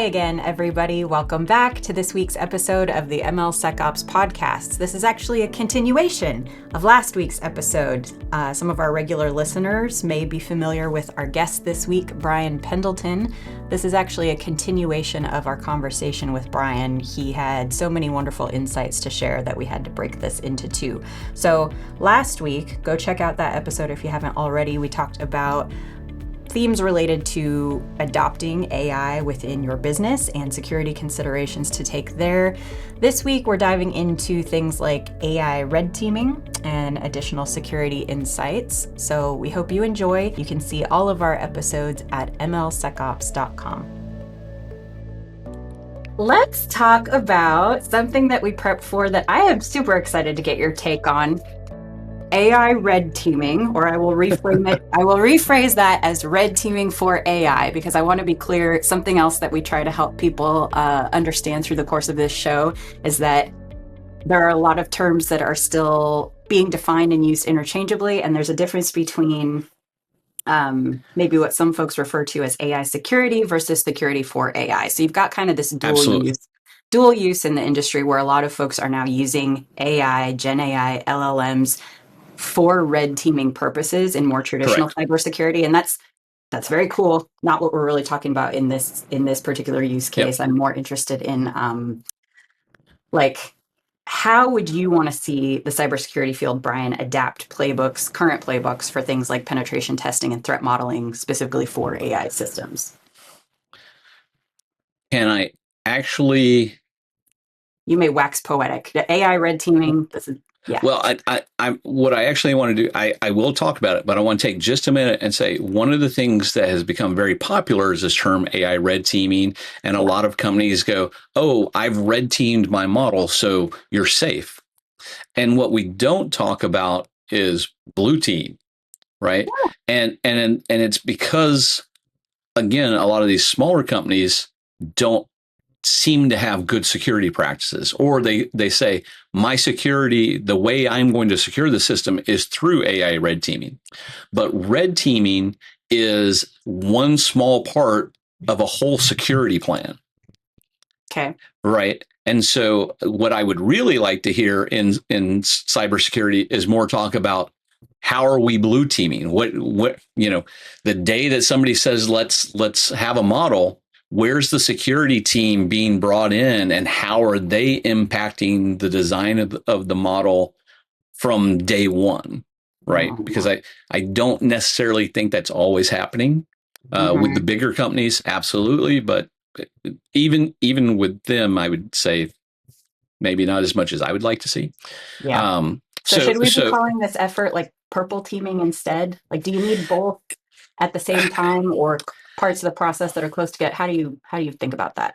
again, everybody. Welcome back to this week's episode of the MLSecOps Podcast. This is actually a continuation of last week's episode. Some of our regular listeners may be familiar with our guest this week, Brian Pendleton. This is actually a continuation of our conversation with Brian. He had so many wonderful insights to share that we had to break this into two. So last week, go check out that episode if you haven't already. We talked about themes related to adopting AI within your business and security considerations to take there. This week, we're diving into things like AI red teaming and additional security insights. So we hope you enjoy. You can see all of our episodes at MLSecOps.com. Let's talk about something that we prepped for that I am super excited to get your take on. AI red teaming, or I will reframe it. I will rephrase that as red teaming for AI, because I want to be clear. Something else that we try to help people understand through the course of this show is that there are a lot of terms that are still being defined and used interchangeably, and there's a difference between maybe what some folks refer to as AI security versus security for AI. So you've got kind of this dual use in the industry where a lot of folks are now using AI, Gen AI, LLMs for red teaming purposes in more traditional cybersecurity, and that's very cool. Not what we're really talking about in this particular use case. Yep. I'm more interested in like, how would you want to see the cybersecurity field, Brian, adapt current playbooks for things like penetration testing and threat modeling, specifically for AI systems? Can I actually? You may wax poetic. The AI red teaming. This is. Yeah. Well, what I actually want to do, I will talk about it, but I want to take just a minute and say one of the things that has become very popular is this term AI red teaming. And a lot of companies go, oh, I've red teamed my model, so you're safe. And what we don't talk about is blue team, right? Yeah. And it's because, again, a lot of these smaller companies don't seem to have good security practices, or they say my security, the way I'm going to secure the system is through AI red teaming. But red teaming is one small part of a whole security plan. Okay. Right. And so what I would really like to hear in cybersecurity is more talk about how are we blue teaming? What the day that somebody says let's have a model, where's the security team being brought in, and how are they impacting the design of the model from day one, right? Because I don't necessarily think that's always happening with the bigger companies, absolutely, but even with them, I would say maybe not as much as I would like to see. Yeah. So should we be calling this effort like purple teaming instead? Like, do you need both at the same time, or parts of the process that are close together? How do you think about that?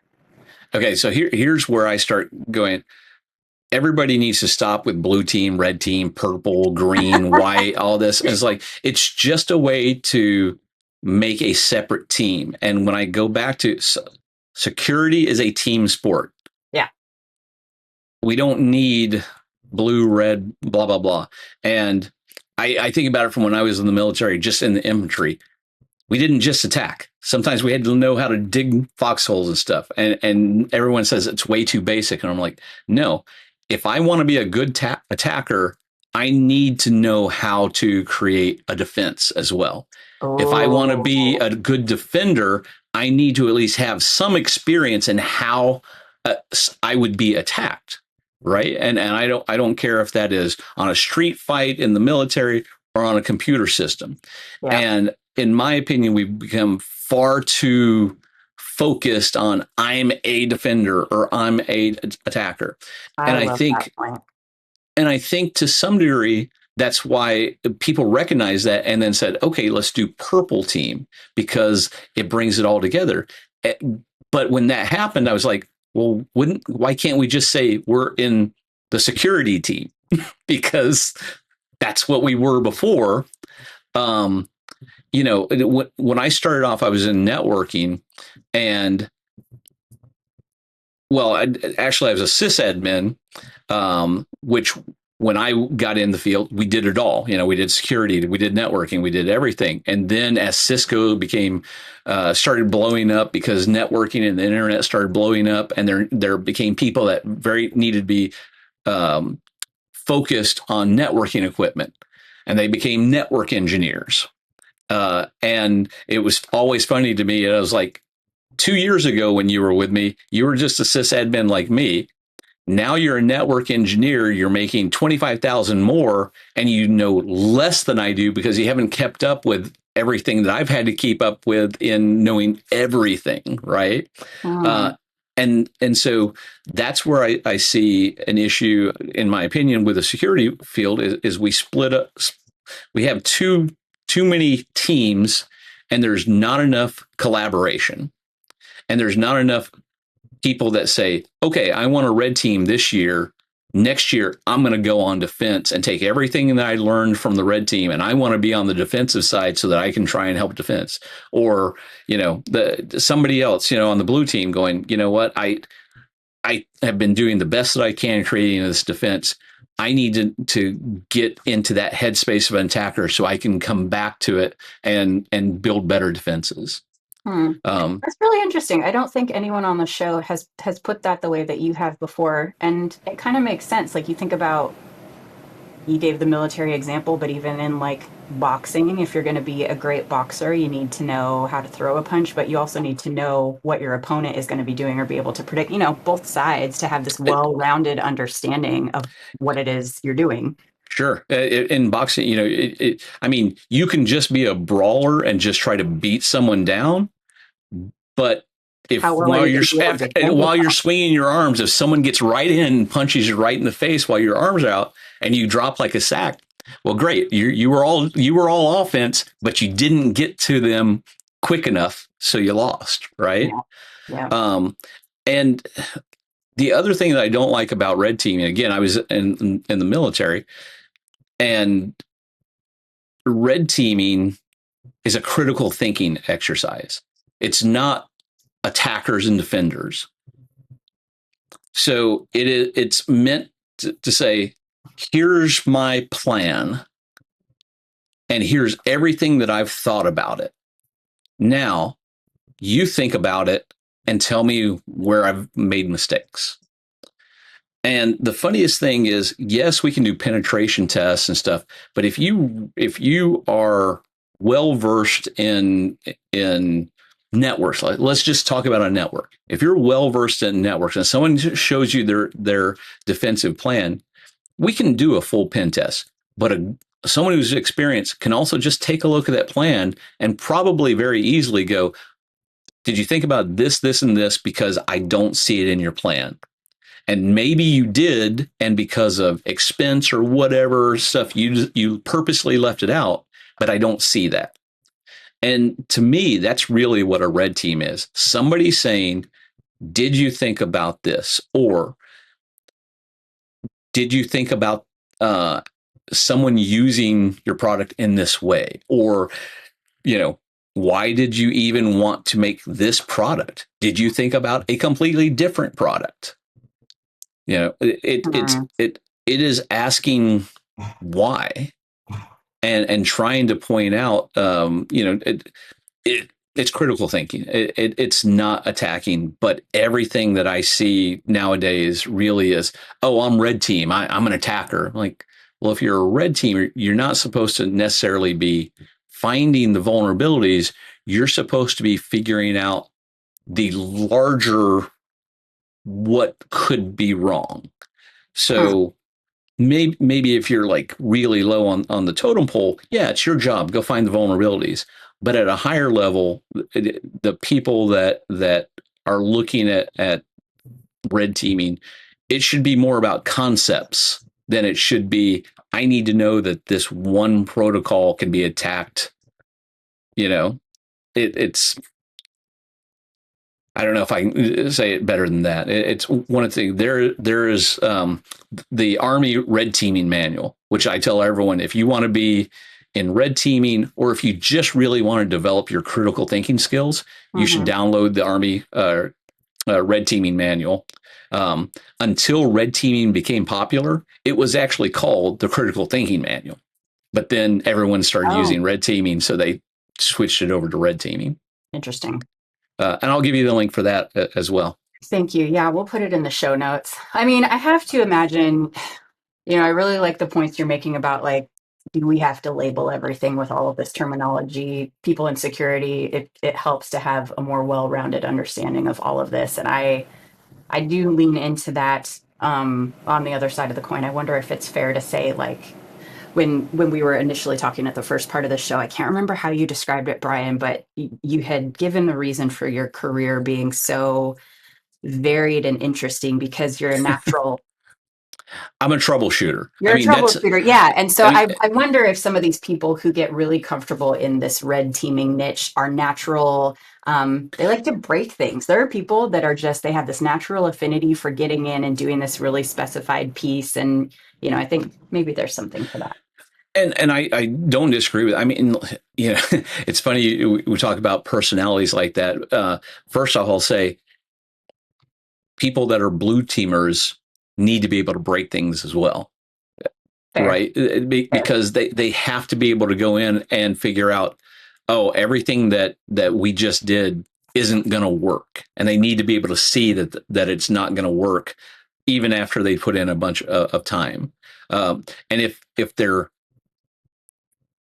Okay, so here's where I start going. Everybody needs to stop with blue team, red team, purple, green, white, all this. And it's just a way to make a separate team. And when I go back to security is a team sport. Yeah. We don't need blue, red, blah, blah, blah. And I think about it from when I was in the military, just in the infantry. We didn't just attack. Sometimes we had to know how to dig foxholes and stuff. And everyone says it's way too basic. And I'm like, no, if I want to be a good attacker, I need to know how to create a defense as well. Oh. If I want to be a good defender, I need to at least have some experience in how I would be attacked. Right. And I don't care if that is on a street fight in the military or on a computer system. Yeah. And in my opinion, we've become far too focused on I'm a defender or I'm a attacker. I think to some degree, that's why people recognize that and then said, okay, let's do purple team because it brings it all together. But when that happened, I was like, well, why can't we just say we're in the security team? Because that's what we were before. When I started off, I was in networking, and I was a sysadmin, which when I got in the field, we did it all. We did security, we did networking, we did everything. And then as Cisco started blowing up because networking and the internet started blowing up, and there became people that needed to be focused on networking equipment, and they became network engineers. And it was always funny to me. I was like, 2 years ago when you were with me, you were just a sysadmin like me. Now you're a network engineer, you're making 25,000 more, and you know less than I do because you haven't kept up with everything that I've had to keep up with in knowing everything, right? And so that's where I see an issue, in my opinion, with the security field is we split up. We have too many teams, and there's not enough collaboration, and there's not enough people that say, okay, I want a red team this year. Next year, I'm going to go on defense and take everything that I learned from the red team, and I want to be on the defensive side so that I can try and help defense. Or, somebody else, on the blue team going, you know what, I have been doing the best that I can creating this defense. I need to get into that headspace of an attacker so I can come back to it and build better defenses. That's really interesting. I don't think anyone on the show has put that the way that you have before. And it kind of makes sense. Like, you think about, you gave the military example, but even in like boxing, if you're going to be a great boxer, you need to know how to throw a punch, but you also need to know what your opponent is going to be doing or be able to predict, both sides, to have this well-rounded understanding of what it is you're doing. Sure. In boxing, I mean, you can just be a brawler and just try to beat someone down. But while you're swinging your arms, if someone gets right in and punches you right in the face while your arms are out and you drop like a sack, well, great. You were all offense, but you didn't get to them quick enough, so you lost, right? Yeah. And the other thing that I don't like about red teaming, again, I was in the military, and red teaming is a critical thinking exercise. It's not attackers and defenders. So it's meant to say, here's my plan, and here's everything that I've thought about it. Now, you think about it and tell me where I've made mistakes. And the funniest thing is, yes, we can do penetration tests and stuff, but if you are well versed in networks, let's just talk about a network. If you're well versed in networks and someone shows you their defensive plan, we can do a full pen test. But someone who's experienced can also just take a look at that plan and probably very easily go, did you think about this, this, and this? Because I don't see it in your plan. And maybe you did, and because of expense or whatever stuff, you purposely left it out, but I don't see that. And to me, that's really what a red team is. Somebody saying, did you think about this? Or did you think about someone using your product in this way? Or, why did you even want to make this product? Did you think about a completely different product? It is asking why and trying to point out, it's critical thinking. It's not attacking, but everything that I see nowadays really is, oh, I'm red team. I'm an attacker. I'm like, well, if you're a red team, you're not supposed to necessarily be finding the vulnerabilities. You're supposed to be figuring out the larger what could be wrong. So maybe if you're like really low on the totem pole, yeah, it's your job. Go find the vulnerabilities. But at a higher level, the people that are looking at red teaming, it should be more about concepts than it should be, I need to know that this one protocol can be attacked. It's, I don't know if I can say it better than that. It's one of the things. There is the Army red teaming manual, which I tell everyone, if you want to be in red teaming, or if you just really want to develop your critical thinking skills, you should download the Army red teaming manual. Until red teaming became popular, it was actually called the critical thinking manual. But then everyone started using red teaming, so they switched it over to red teaming. Interesting. And I'll give you the link for that as well. Thank you. Yeah, we'll put it in the show notes. I mean, I have to imagine, I really like the points you're making about like, do we have to label everything with all of this terminology? People in security, it helps to have a more well-rounded understanding of all of this. And I do lean into that on the other side of the coin. I wonder if it's fair to say, like, when we were initially talking at the first part of the show, I can't remember how you described it, Brian, but you had given the reason for your career being so varied and interesting because you're a natural. I'm a troubleshooter. You're a troubleshooter, yeah. And so I wonder if some of these people who get really comfortable in this red teaming niche are natural. They like to break things. There are people that are just, they have this natural affinity for getting in and doing this really specified piece. And, I think maybe there's something for that. And I don't disagree with. I mean, it's funny we talk about personalities like that. First off, I'll say people that are blue teamers need to be able to break things as well. Fair. Right? Because they have to be able to go in and figure out, everything that we just did isn't going to work, and they need to be able to see that it's not going to work, even after they put in a bunch of time. And if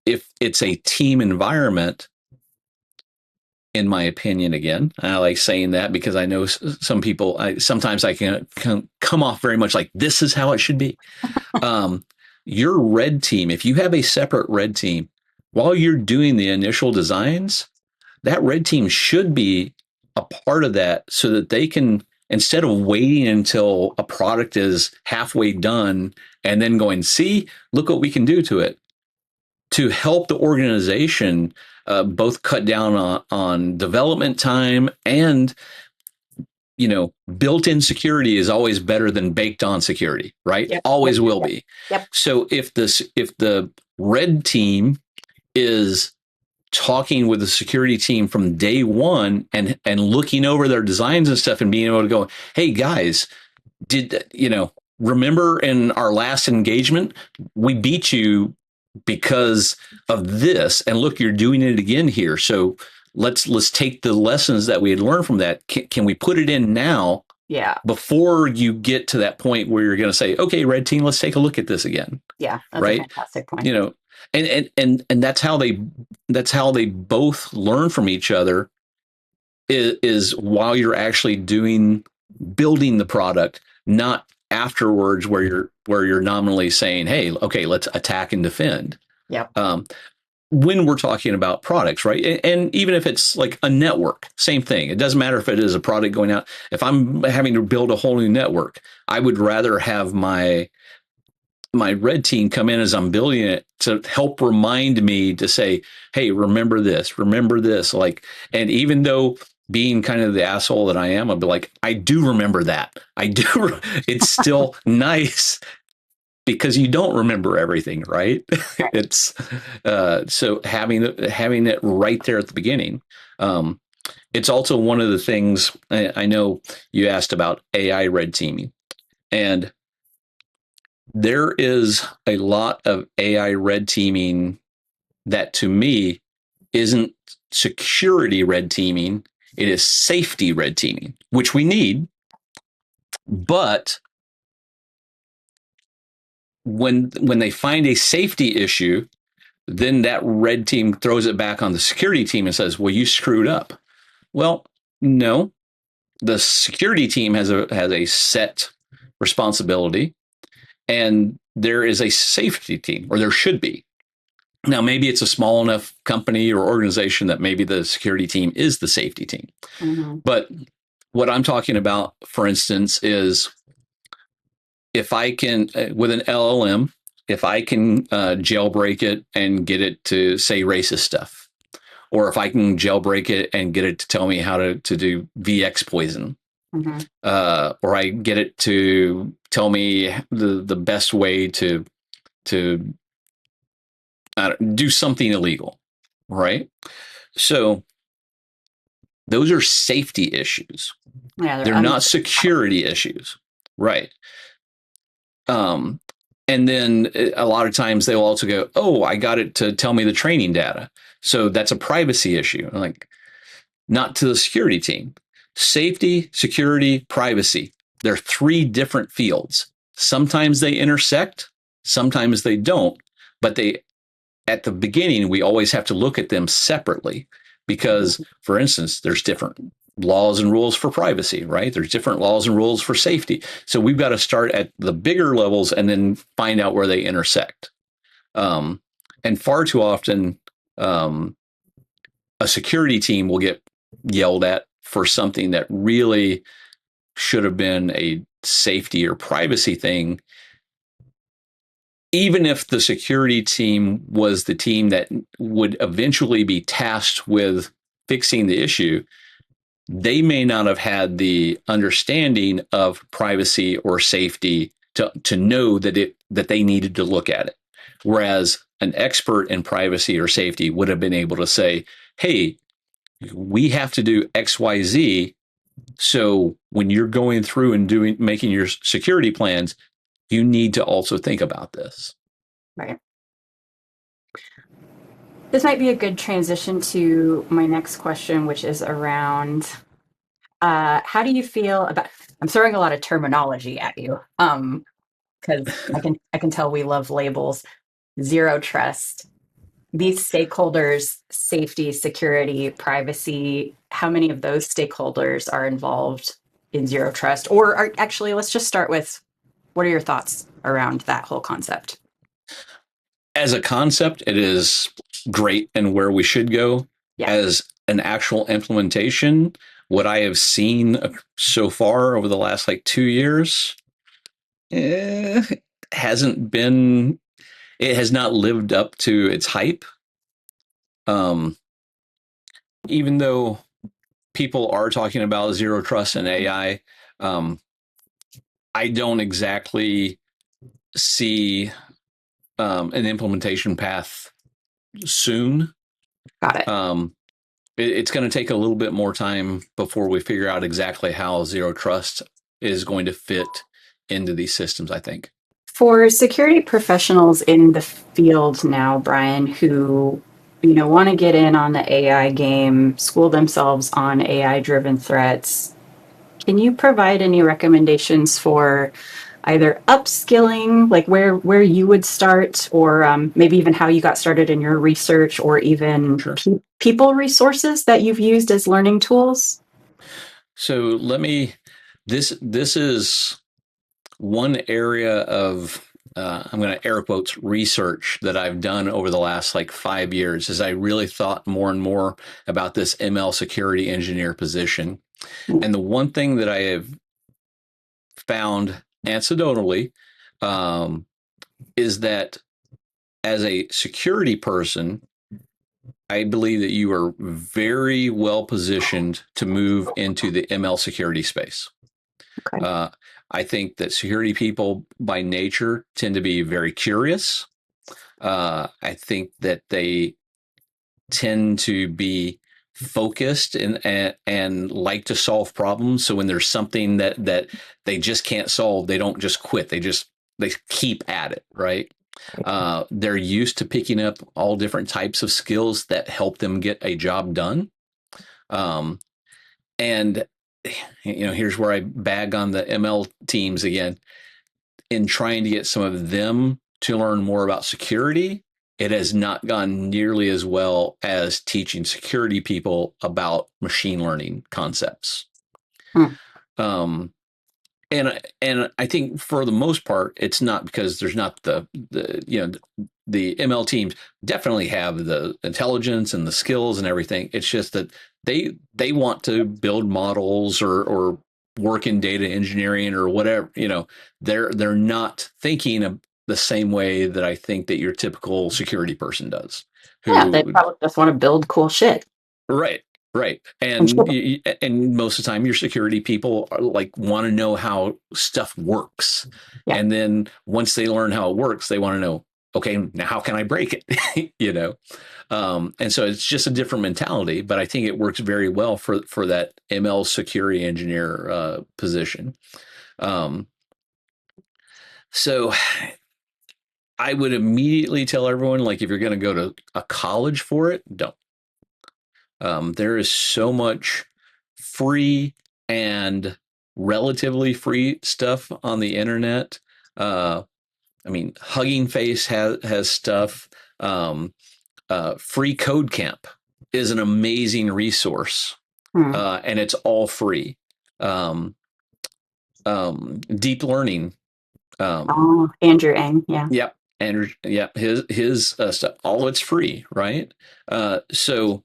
it's a team environment, in my opinion, again, I like saying that because I know some people, sometimes I can come off very much like this is how it should be. Your red team, if you have a separate red team, while you're doing the initial designs, that red team should be a part of that so that they can, instead of waiting until a product is halfway done and then going, see, look what we can do to it, to help the organization both cut down on development time and, built-in security is always better than baked-on security, right? Yep. Always will be. Yep. So if the red team is talking with the security team from day one and looking over their designs and stuff and being able to go, hey guys, remember in our last engagement, we beat you because of this, and look, you're doing it again here. So let's take the lessons that we had learned from that. Can we put it in now? Yeah. Before you get to that point where you're going to say, okay, red team, let's take a look at this again. Yeah. That's right. A fantastic point. And that's how they both learn from each other is while you're actually building the product, not afterwards where you're nominally saying, hey, okay, let's attack and defend. Yeah. When we're talking about products, right? And even if it's like a network, same thing. It doesn't matter if it is a product going out. If I'm having to build a whole new network, I would rather have my red team come in as I'm building it to help remind me to say, hey, remember this. Like, and even though being kind of the asshole that I am, I'll be like, I do remember that. I do. It's still nice because you don't remember everything, right? It's so having it right there at the beginning. It's also one of the things I know you asked about AI red teaming, and there is a lot of AI red teaming that to me isn't security red teaming. It is safety red teaming, which we need. But when they find a safety issue, then that red team throws it back on the security team and says, well, you screwed up. Well, no, the security team has a set responsibility, and there is a safety team, or there should be. Now, maybe it's a small enough company or organization that maybe the security team is the safety team. Mm-hmm. But what I'm talking about, for instance, is if I can, with an LLM, if I can jailbreak it and get it to say racist stuff, or if I can jailbreak it and get it to tell me how to do VX poison, mm-hmm. Or I get it to tell me the best way to do something illegal, right? So those are safety issues. Yeah, they're They're not security issues. Right. Um, and then a lot of times they'll also go, oh, I got it to tell me the training data. So that's a privacy issue. Like, not to the security team. Safety, security, privacy. They're three different fields. Sometimes they intersect, sometimes they don't. But at the beginning, we always have to look at them separately because, for instance, there's different laws and rules for privacy, right? There's different laws and rules for safety. So we've got to start at the bigger levels and then find out where they intersect. And far too often, a security team will get yelled at for something that really should have been a safety or privacy thing, even if the security team was the team that would eventually be tasked with fixing the issue. They may not have had the understanding of privacy or safety to know that they needed to look at it. Whereas an expert in privacy or safety would have been able to say, hey, we have to do XYZ. So when you're going through and making your security plans, you need to also think about this. Right. This might be a good transition to my next question, which is around how do you feel about, I'm throwing a lot of terminology at you because I can tell we love labels. Zero trust, these stakeholders, safety, security, privacy, how many of those stakeholders are involved in zero trust? Or actually, let's just start with, what are your thoughts around that whole concept? As a concept, it is great and where we should go. Yeah. As an actual implementation, what I have seen so far over the last 2 years, hasn't been, it has not lived up to its hype. Even though people are talking about zero trust and AI, I don't exactly see an implementation path soon. Got it. It's going to take a little bit more time before we figure out exactly how zero trust is going to fit into these systems, I think. For security professionals in the field now, Brian, who want to get in on the AI game, school themselves on AI-driven threats, can you provide any recommendations for either upskilling, like where you would start, or maybe even how you got started in your research, or even Sure. People resources that you've used as learning tools? So this is one area of, I'm going to air quotes, research that I've done over the last 5 years, as I really thought more and more about this ML security engineer position. And the one thing that I have found anecdotally is that as a security person, I believe that you are very well positioned to move into the ML security space. Okay. I think that security people by nature tend to be very curious. I think that they tend to be focused and like to solve problems. So when there's something that they just can't solve, they don't just quit. They keep at it, right? They're used to picking up all different types of skills that help them get a job done. And here's where I bag on the ML teams again. In trying to get some of them to learn more about security, it has not gone nearly as well as teaching security people about machine learning concepts. And I think for the most part, it's not because there's not the ML teams definitely have the intelligence and the skills and everything. It's just that they want to build models or work in data engineering or whatever. They're not thinking of the same way that I think that your typical security person does. Yeah, they probably just want to build cool shit. Right. Right. And most of the time your security people want to know how stuff works. Yeah. And then once they learn how it works, they want to know, okay, now how can I break it? And so it's just a different mentality, but I think it works very well for that ML security engineer position. Um, so I would immediately tell everyone, like, if you're going to go to a college for it, don't. There is so much free and relatively free stuff on the internet. I mean, Hugging Face has stuff. Free Code Camp is an amazing resource, and it's all free. Deep Learning. Andrew Ng, yeah. Yep, Andrew. Yep, his stuff. All it's free, right? So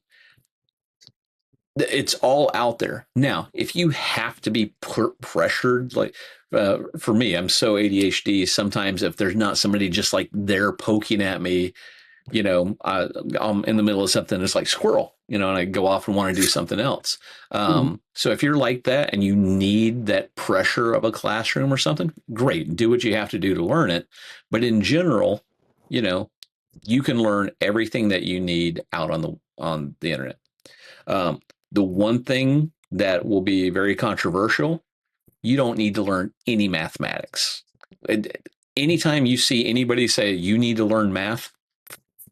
it's all out there. Now, if you have to be pressured, like for me, I'm so ADHD. Sometimes if there's not somebody just like there poking at me, I'm in the middle of something, it's like squirrel, and I go off and want to do something else. So if you're like that and you need that pressure of a classroom or something, great, do what you have to do to learn it. But in general, you can learn everything that you need out on the internet. The one thing that will be very controversial, you don't need to learn any mathematics. Anytime you see anybody say you need to learn math,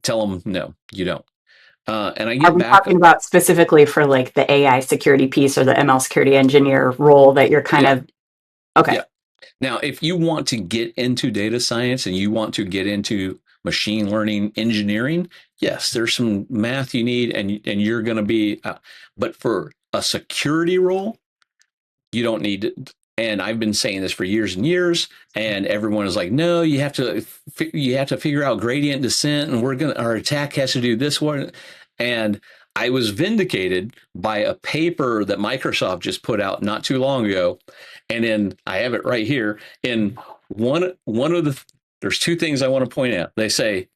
tell them no, you don't. And I get Are we back talking about specifically for like the AI security piece or the ML security engineer role that you're kind of okay? Yeah. Now, if you want to get into data science and you want to get into machine learning engineering, yes, there's some math you need, and you're going to be. But for a security role, you don't need it. And I've been saying this for years and years, and everyone is like, no, you have to figure out gradient descent, and our attack has to do this one. And I was vindicated by a paper that Microsoft just put out not too long ago. And then I have it right here. In one of there's two things I want to point out. They say,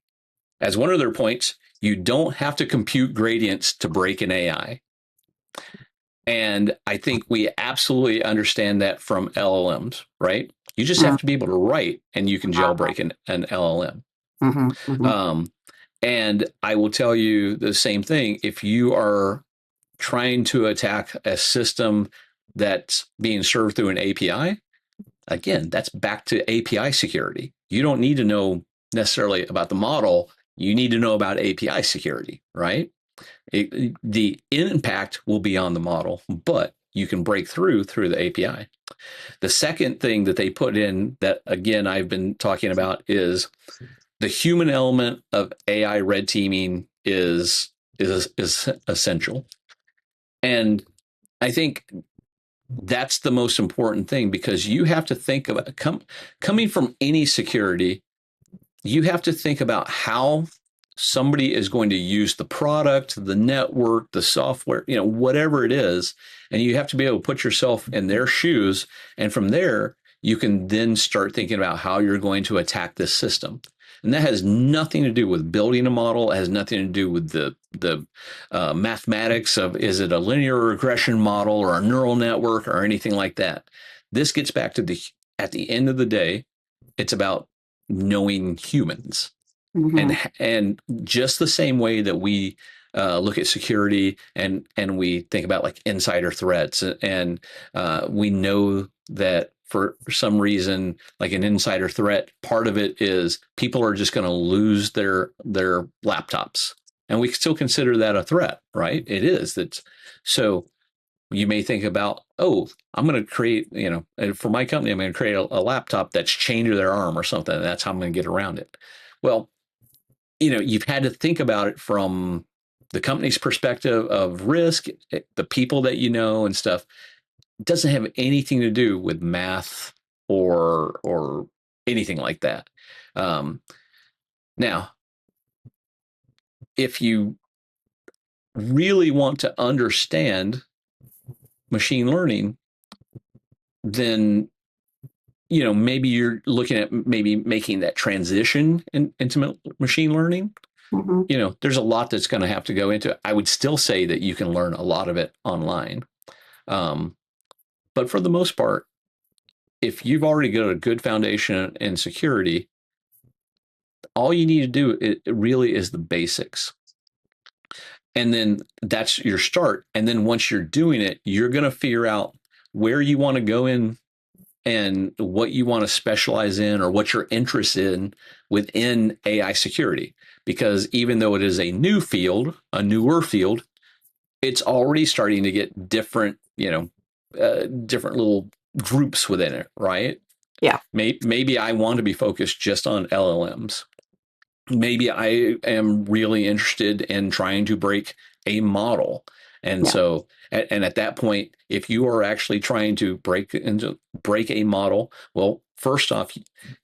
as one of their points, you don't have to compute gradients to break an AI. And I think we absolutely understand that from LLMs, right? You just have to be able to write, and you can jailbreak an LLM. And I will tell you the same thing. If you are trying to attack a system that's being served through an API, again, that's back to API security. You don't need to know necessarily about the model. You need to know about API security, right? The impact will be on the model, but you can break through the API. The second thing that they put in that, again, I've been talking about is the human element of AI red teaming is essential. And I think that's the most important thing, because you have to think about coming from any security, you have to think about how somebody is going to use the product, the network, the software, whatever it is. And you have to be able to put yourself in their shoes. And from there, you can then start thinking about how you're going to attack this system. And that has nothing to do with building a model. It has nothing to do with the mathematics of, is it a linear regression model or a neural network or anything like that. This gets back to at the end of the day, it's about knowing humans. And just the same way that we look at security and we think about like insider threats, and we know that for some reason, like an insider threat, part of it is people are just going to lose their laptops, and we still consider that a threat, right? It is. So you may think about, oh, I'm going to create, for my company, I'm going to create a laptop that's chained to their arm or something, and that's how I'm going to get around it. Well, you've had to think about it from the company's perspective of risk, the people that and stuff. It doesn't have anything to do with math or anything like that. Now, if you really want to understand machine learning, then maybe you're looking at maybe making that transition into machine learning. There's a lot that's going to have to go into it. I would still say that you can learn a lot of it online. But for the most part, if you've already got a good foundation in security, all you need to do it really is the basics. And then that's your start. And then once you're doing it, you're going to figure out where you want to go in and what you want to specialize in or what you're interested in within AI security. Because even though it is a newer field, it's already starting to get different, different little groups within it, right? Yeah. Maybe I want to be focused just on LLMs. Maybe I am really interested in trying to break a model. And Yeah. so, and at that point, if you are actually trying to break a model, well, first off,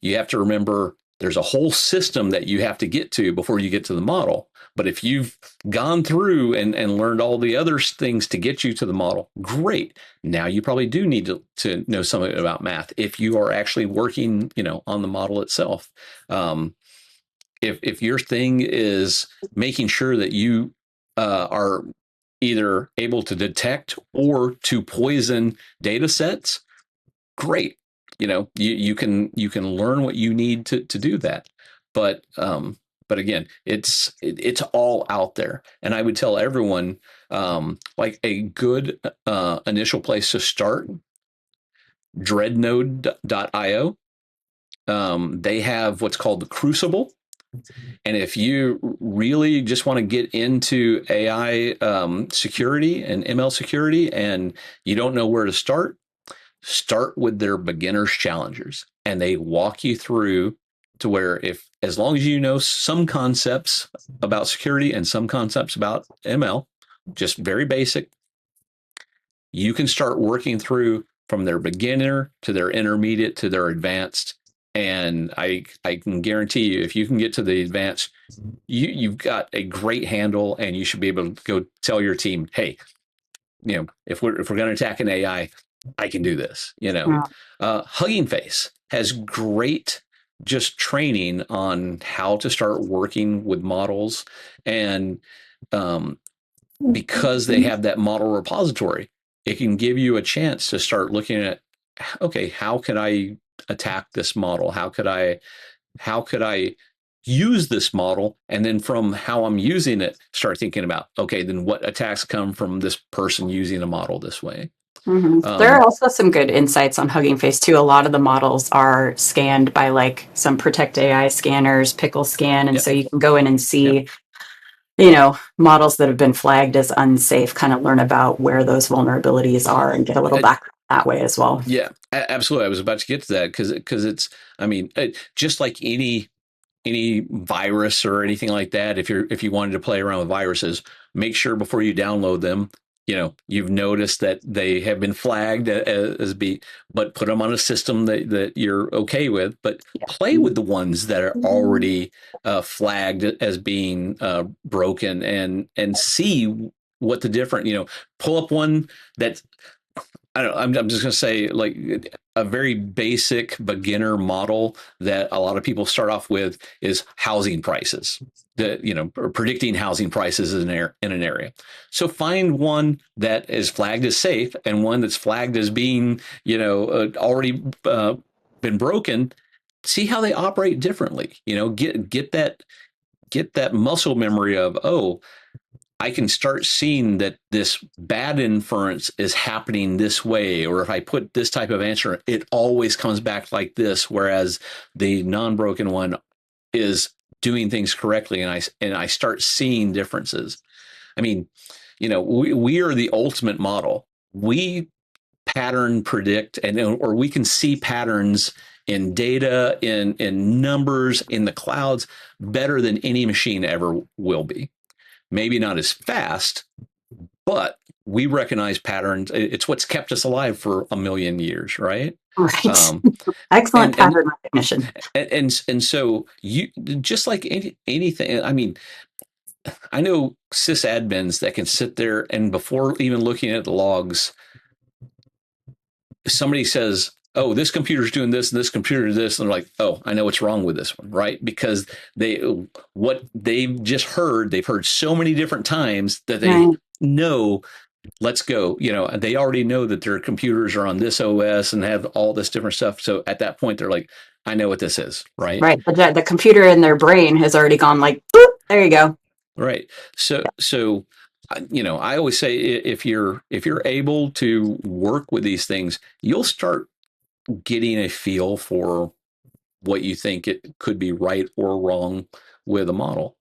you have to remember there's a whole system that you have to get to before you get to the model. But if you've gone through and learned all the other things to get you to the model, great. Now you probably do need to know something about math if you are actually working, on the model itself. If your thing is making sure that you are either able to detect or to poison data sets, great. You can learn what you need to do that. But again, it's all out there. And I would tell everyone, like a good initial place to start, dreadnode.io. They have what's called the Crucible. And if you really just want to get into AI security and ML security and you don't know where to start with their beginners challengers. And they walk you through to where as long as you know some concepts about security and some concepts about ML, just very basic, you can start working through from their beginner to their intermediate to their advanced. And I can guarantee you, if you can get to the advanced, you've got a great handle, and you should be able to go tell your team, hey, if we're going to attack an AI, I can do this. Yeah. Hugging Face has great just training on how to start working with models, and because they have that model repository, it can give you a chance to start looking at, okay, how can I attack this model? How could I use this model? And then from how I'm using it, start thinking about, okay, then what attacks come from this person using a model this way? Mm-hmm. There are also some good insights on Hugging Face too. A lot of the models are scanned by like some Protect AI scanners, Pickle Scan, and so you can go in and see, models that have been flagged as unsafe, kind of learn about where those vulnerabilities are and get a little background that way as well. Yeah, absolutely. I was about to get to that because it's, just like any virus or anything like that. If you wanted to play around with viruses, make sure before you download them, you've noticed that they have been flagged but put them on a system that you're okay with. But play with the ones that are already flagged as being broken and see what the different. Pull up one that's, I don't know, I'm just going to say, like, a very basic beginner model that a lot of people start off with is housing prices, or predicting housing prices in an area. So find one that is flagged as safe and one that's flagged as being, already been broken. See how they operate differently. Get that muscle memory of, oh, I can start seeing that this bad inference is happening this way, or if I put this type of answer, it always comes back like this, whereas the non-broken one is doing things correctly, and I start seeing differences. We are the ultimate model. We pattern predict, or we can see patterns in data, in numbers, in the clouds, better than any machine ever will be. Maybe not as fast, but we recognize patterns. It's what's kept us alive for a million years, right? Right. Excellent pattern recognition. And so you, just like anything, I know sysadmins that can sit there and before even looking at the logs, somebody says, oh, this computer's doing this and this computer this, and they're like, oh, I know what's wrong with this one, right? Because what they've just heard, they've heard so many different times that they know, let's go. They already know that their computers are on this OS and have all this different stuff. So at that point, they're like, I know what this is, right? Right. The computer in their brain has already gone like, boop, there you go. Right. So, I always say if you're able to work with these things, you'll start getting a feel for what you think it could be right or wrong with a model.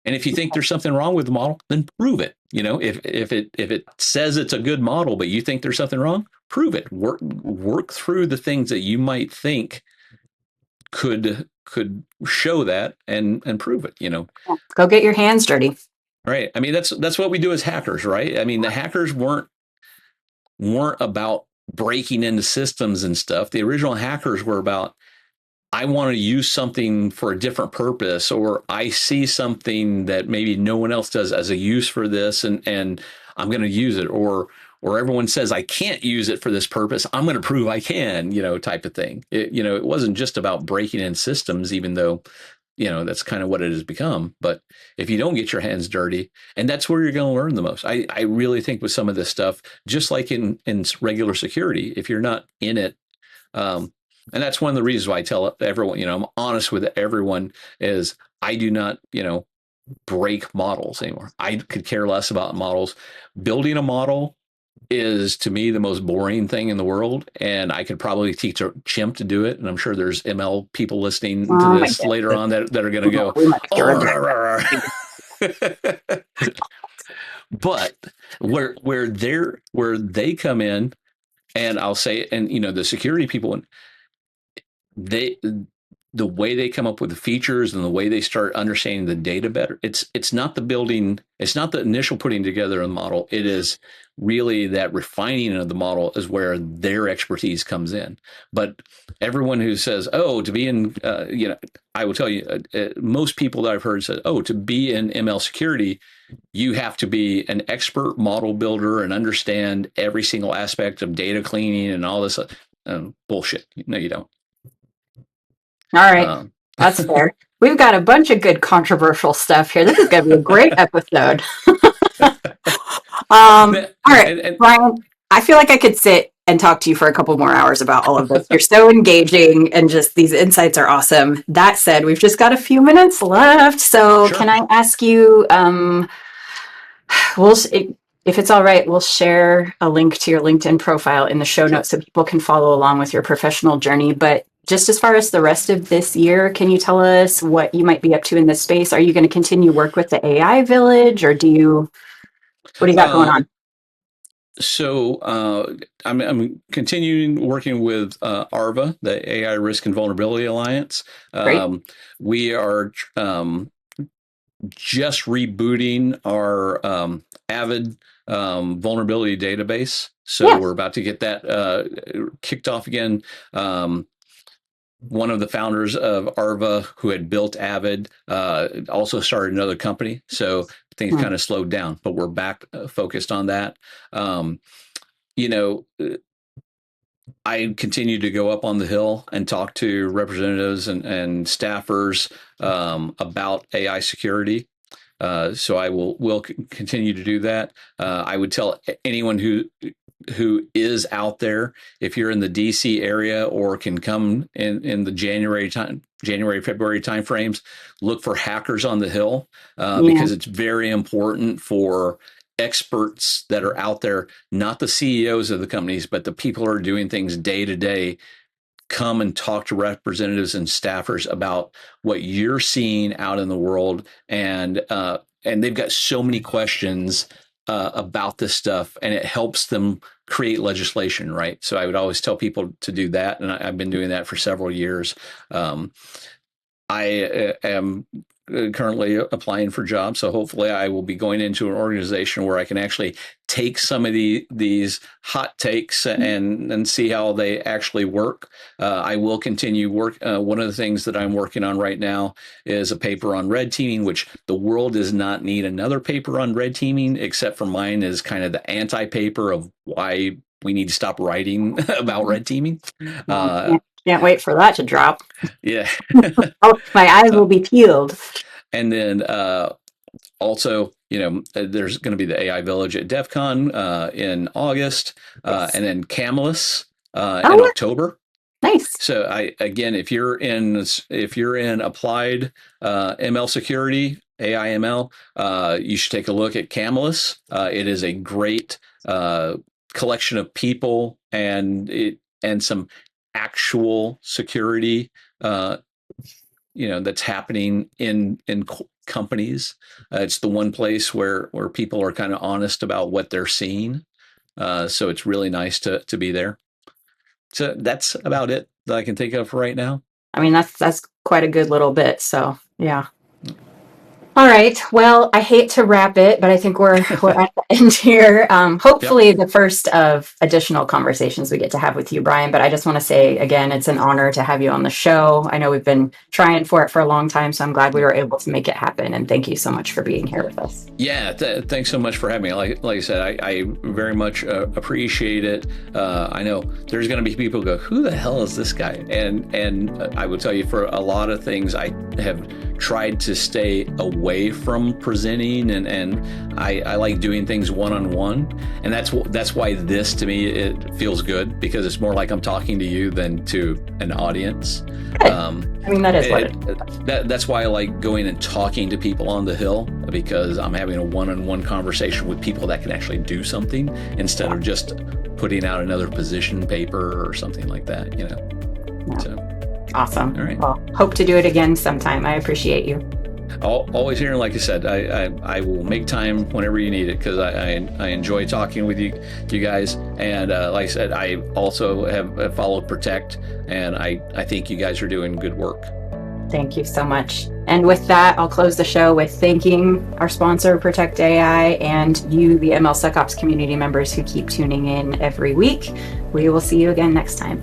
And if you think there's something wrong with the model, then prove it. If it says it's a good model, but you think there's something wrong, prove it. Work through the things that you might think could show that and prove it. Go get your hands dirty. Right. I mean, that's what we do as hackers, right? I mean, the hackers weren't about breaking into systems and stuff. The original hackers were about, I want to use something for a different purpose, or I see something that maybe no one else does as a use for this, and I'm going to use it, or everyone says I can't use it for this purpose, I'm going to prove I can, type of thing. It wasn't just about breaking in systems, even though that's kind of what it has become. But if you don't get your hands dirty, and that's where you're going to learn the most. I really think with some of this stuff, just like in regular security, if you're not in it, and that's one of the reasons why I tell everyone, I'm honest with everyone, is I do not, break models anymore. I could care less about models. Building a model is, to me, the most boring thing in the world. And I could probably teach a chimp to do it. And I'm sure there's ML people listening to this later on that are going to go, but where they come in, and I'll say, and the security people, the way they come up with the features and the way they start understanding the data better, it's not the building, it's not the initial putting together of the model. It is really that refining of the model is where their expertise comes in. But everyone who says, oh, to be in, I will tell you, most people that I've heard say, oh, to be in ML security, you have to be an expert model builder and understand every single aspect of data cleaning and all this bullshit. No, you don't. All right. That's fair. We've got a bunch of good controversial stuff here. This is going to be a great episode. All right, Brian, I feel like I could sit and talk to you for a couple more hours about all of this. You're so engaging, and just these insights are awesome. That said, we've just got a few minutes left. So Can I ask you, if it's all right, we'll share a link to your LinkedIn profile in the show notes so people can follow along with your professional journey. But just as far as the rest of this year, can you tell us what you might be up to in this space? Are you going to continue work with the AI Village, or what do you got going on? So I'm continuing working with ARVA, the AI Risk and Vulnerability Alliance. We are just rebooting our Avid vulnerability database. So we're about to get that kicked off again. One of the founders of ARVA, who had built Avid, also started another company. So things kind of slowed down, but we're back focused on that. I continue to go up on the Hill and talk to representatives and staffers about AI security. So I will continue to do that. I would tell anyone who is out there, if you're in the DC area or can come in the January, February timeframes, look for Hackers on the Hill, because it's very important for experts that are out there, not the CEOs of the companies, but the people who are doing things day to day. Come and talk to representatives and staffers about what you're seeing out in the world, and they've got so many questions about this stuff, and it helps them create legislation, right? So I would always tell people to do that, and I've been doing that for several years. I am currently applying for jobs, so hopefully I will be going into an organization where I can actually take some of these hot takes and see how they actually work. I will continue work. One of the things that I'm working on right now is a paper on red teaming, which the world does not need another paper on red teaming, except for mine is kind of the anti-paper of why we need to stop writing about red teaming. Can't wait for that to drop. Yeah. Oh, my eyes will be peeled. And then also, there's going to be the AI Village at DEF CON in August, and then Camelus in October. Nice. So if you're in applied ML security, AI/ML, you should take a look at Camelus. It is a great collection of people and some actual security, that's happening in companies. It's the one place where people are kind of honest about what they're seeing. So it's really nice to be there. So that's about it that I can think of right now. I mean, that's quite a good little bit. So yeah. All right. Well, I hate to wrap it, but I think we're at the end here. Hopefully the first of additional conversations we get to have with you, Brian. But I just want to say again, it's an honor to have you on the show. I know we've been trying for it for a long time, so I'm glad we were able to make it happen. And thank you so much for being here with us. Yeah, thanks so much for having me. Like I said, I very much appreciate it. I know there's going to be people who go, "Who the hell is this guy?" And I will tell you, for a lot of things, I have tried to stay away from presenting, and I like doing things one-on-one, and that's why this, to me, it feels good, because it's more like I'm talking to you than to an audience. I mean, that is what it is. That's why I like going and talking to people on the Hill, because I'm having a one-on-one conversation with people that can actually do something instead of just putting out another position paper or something like that, Yeah. So. Awesome. All right. Well, hope to do it again sometime. I appreciate you. Always here, and like I said, I will make time whenever you need it, because I enjoy talking with you guys. And like I said, I also have followed Protect, and I think you guys are doing good work. Thank you so much. And with that, I'll close the show with thanking our sponsor, Protect AI, and you, the MLSecOps community members who keep tuning in every week. We will see you again next time.